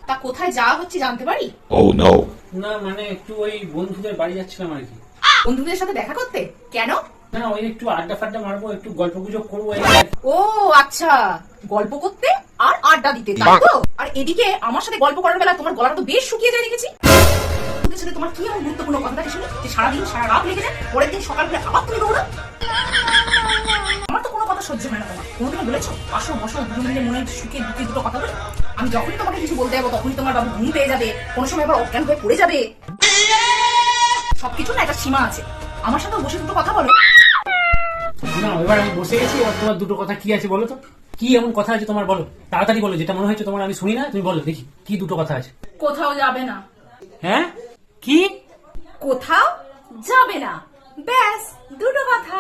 তা কোথায় যাওয়া হচ্ছে জানতে পারি? Oh no. না মানে একটু ওই বন্ধুদের বাড়ি যাচ্ছিলাম আর কি। বন্ধুদের সাথে দেখা করতে? কেন? না ওই একটু আড্ডা ফাড্ডা মারবো, একটু গল্প গুজব করবো। ও আচ্ছা, গল্প করতে আর আড্ডা দিতে, তাই তো? আর এদিকে আমার সাথে গল্প করার বেলা তোমার গলাটা তো বেশ শুকিয়ে যায় দেখেছি। বন্ধুদের সাথে তোমার কি এমন গুরুত্বপূর্ণ কথা থাকে শুনে যে সারাদিন সারা রাত লেগে যায়, পরের দিন সকাল করে আবার তুমি দৌড়াও? আমার তো কোনো কথা সহ্য হয় না তোমার। কোনোদিনও বলেছো আসো বসো দুজন মিলে মনে সুখে দুঃখে দুটো কথা বলে? আমি যখনই তোমাকে কিছু বলতে যাবো তখনই তোমার বাবু ঘুম পেয়ে যাবে, কোনো সময় আবার অজ্ঞান হয়ে পড়ে যাবে। সবকিছু না একটা সীমা আছে। আমার সাথেও বসে দুটো কথা বলো। না এবার আমি বসে গেছি, এবার তোমার দুটো কথা কি আছে বলো তো? কি এমন কথা আছে তোমার, বলো তাড়াতাড়ি বলো, যেটা মনে হচ্ছে তোমার আমি শুনি না, তুমি বলো দেখি কি দুটো কথা আছে। কোথাও যাবে না। হ্যাঁ কি? কোথাও যাবে না, ব্যাস দুটো কথা।